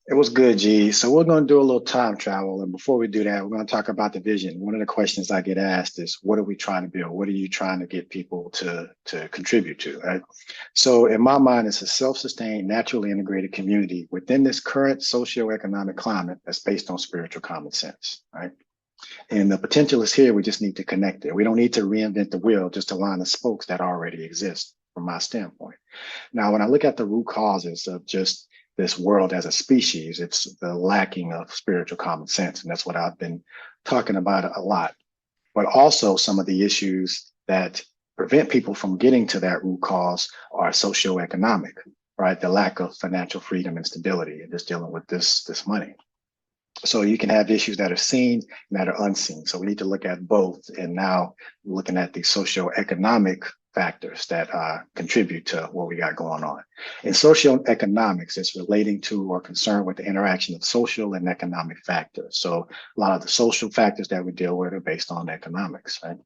It was good, G. So we're going to do a little time travel. And before we do that, we're going to talk about the vision. One of the questions I get asked is, what are we trying to build? What are you trying to get people to contribute to, right? So in my mind, it's a self-sustained, naturally integrated community within this current socioeconomic climate that's based on spiritual common sense, right? And the potential is here. We just need to connect it. We don't need to reinvent the wheel, just align the spokes that already exist from my standpoint. Now, when I look at the root causes of just this world as a species, it's the lacking of spiritual common sense. And that's what I've been talking about a lot. But also, some of the issues that prevent people from getting to that root cause are socioeconomic, right? The lack of financial freedom and stability and just dealing with this money. So you can have issues that are seen and that are unseen. So we need to look at both. And now looking at the socioeconomic factors that contribute to what we got going on. In socioeconomics, it's relating to or concerned with the interaction of social and economic factors. So a lot of the social factors that we deal with are based on economics, right?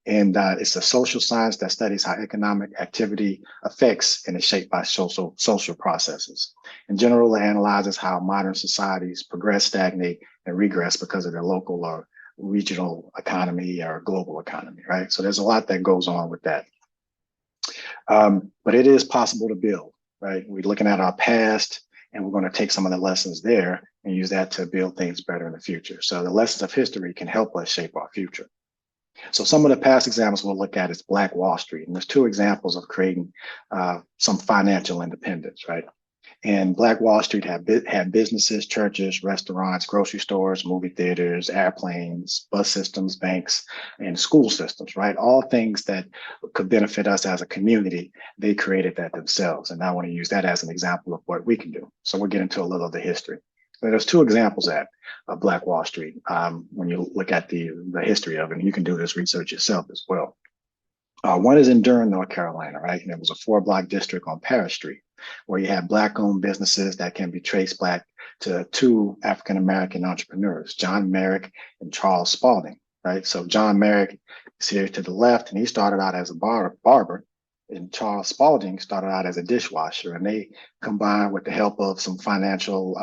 And it's a social science that studies how economic activity affects and is shaped by social processes. In general, it analyzes how modern societies progress, stagnate, and regress because of their local or regional economy or global economy, right? So there's a lot that goes on with that. But it is possible to build, right? We're looking at our past and we're going to take some of the lessons there and use that to build things better in the future. So the lessons of history can help us shape our future. So some of the past examples we'll look at is Black Wall Street. And there's two examples of creating some financial independence, right? And Black Wall Street had businesses, churches, restaurants, grocery stores, movie theaters, airplanes, bus systems, banks, and school systems, right? All things that could benefit us as a community. They created that themselves. And I want to use that as an example of what we can do. So we'll get into a little of the history. There's two examples of Black Wall Street. When you look at the history of it, and you can do this research yourself as well. One is in Durham, North Carolina, right? And it was a 4-block district on Paris Street, where you have Black-owned businesses that can be traced back to two African-American entrepreneurs, John Merrick and Charles Spalding, right? So John Merrick is here to the left, and he started out as a barber, and Charles Spalding started out as a dishwasher, and they combined with the help of some financial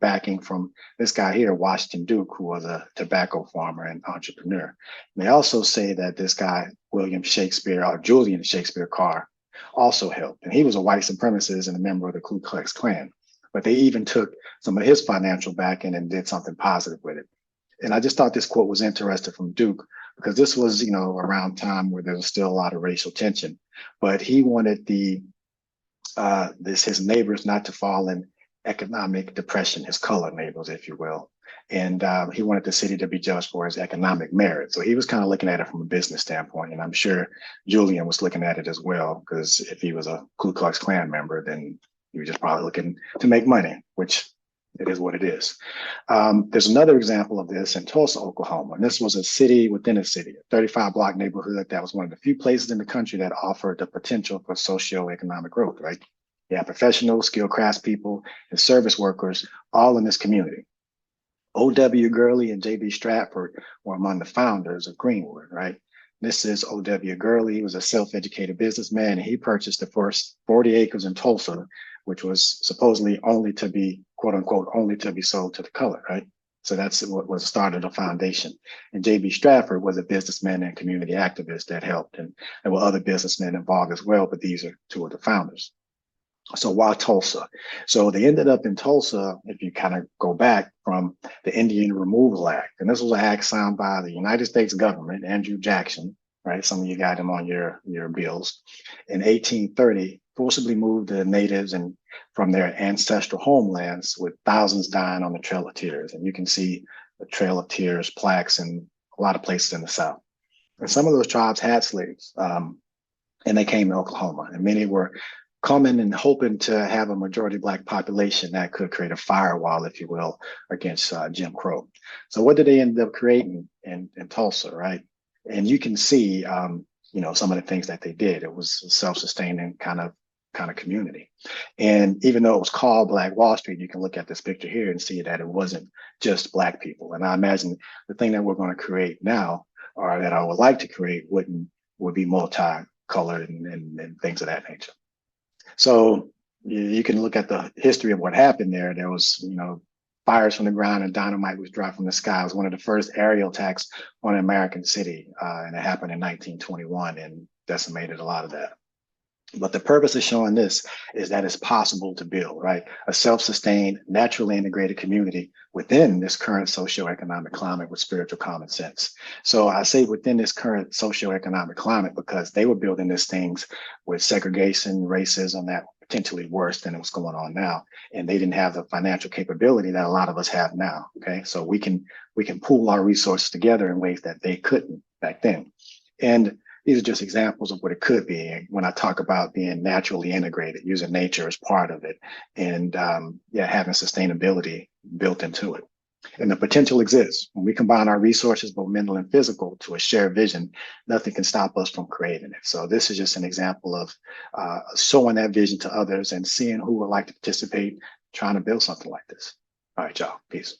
backing from this guy here, Washington Duke, who was a tobacco farmer and entrepreneur. And they also say that this guy, William Shakespeare, or Julian Shakespeare Carr, also helped. And he was a white supremacist and a member of the Ku Klux Klan. But they even took some of his financial backing and did something positive with it. And I just thought this quote was interesting from Duke, because this was, around time where there was still a lot of racial tension. But he wanted his neighbors not to fall in economic depression, his color neighbors, if you will. And he wanted the city to be judged for its economic merit. So he was kind of looking at it from a business standpoint. And I'm sure Julian was looking at it as well, because if he was a Ku Klux Klan member, then he was just probably looking to make money, which it is what it is. There's another example of this in Tulsa, Oklahoma. And this was a city within a city, a 35-block neighborhood that was one of the few places in the country that offered the potential for socioeconomic growth, right? You have professionals, skilled craftspeople, and service workers all in this community. O.W. Gurley and J.B. Stratford were among the founders of Greenwood, right? This is O.W. Gurley. He was a self-educated businessman, and he purchased the first 40 acres in Tulsa, which was supposedly only to be, quote unquote, only to be sold to the color, right? So that's what was started a foundation. And J.B. Stratford was a businessman and community activist that helped. And there were other businessmen involved as well, but these are two of the founders. So why Tulsa? So they ended up in Tulsa, if you kind of go back from the Indian Removal Act. And this was an act signed by the United States government, Andrew Jackson, right? Some of you got him on your bills. In 1830, forcibly moved the natives and from their ancestral homelands, with thousands dying on the Trail of Tears. And you can see the Trail of Tears plaques in a lot of places in the South. And some of those tribes had slaves, and they came to Oklahoma, and many were coming and hoping to have a majority Black population that could create a firewall, if you will, against Jim Crow. So what did they end up creating in Tulsa, right? And you can see, some of the things that they did. It was a self-sustaining kind of community. And even though it was called Black Wall Street, you can look at this picture here and see that it wasn't just Black people. And I imagine the thing that we're going to create now, or that I would like to create, would be multicolored and things of that nature. So You can look at the history of what happened there. There was, fires from the ground and dynamite was dropped from the sky. It was one of the first aerial attacks on an American city, and it happened in 1921 and decimated a lot of that. But the purpose of showing this is that it's possible to build, right? A self-sustained, naturally integrated community within this current socioeconomic climate with spiritual common sense. So I say within this current socioeconomic climate because they were building these things with segregation, racism that potentially worse than what's going on now. And they didn't have the financial capability that a lot of us have now. Okay. So we can pool our resources together in ways that they couldn't back then. And these are just examples of what it could be when I talk about being naturally integrated, using nature as part of it, and having sustainability built into it. And the potential exists. When we combine our resources, both mental and physical, to a shared vision, nothing can stop us from creating it. So this is just an example of showing that vision to others and seeing who would like to participate, trying to build something like this. All right, y'all. Peace.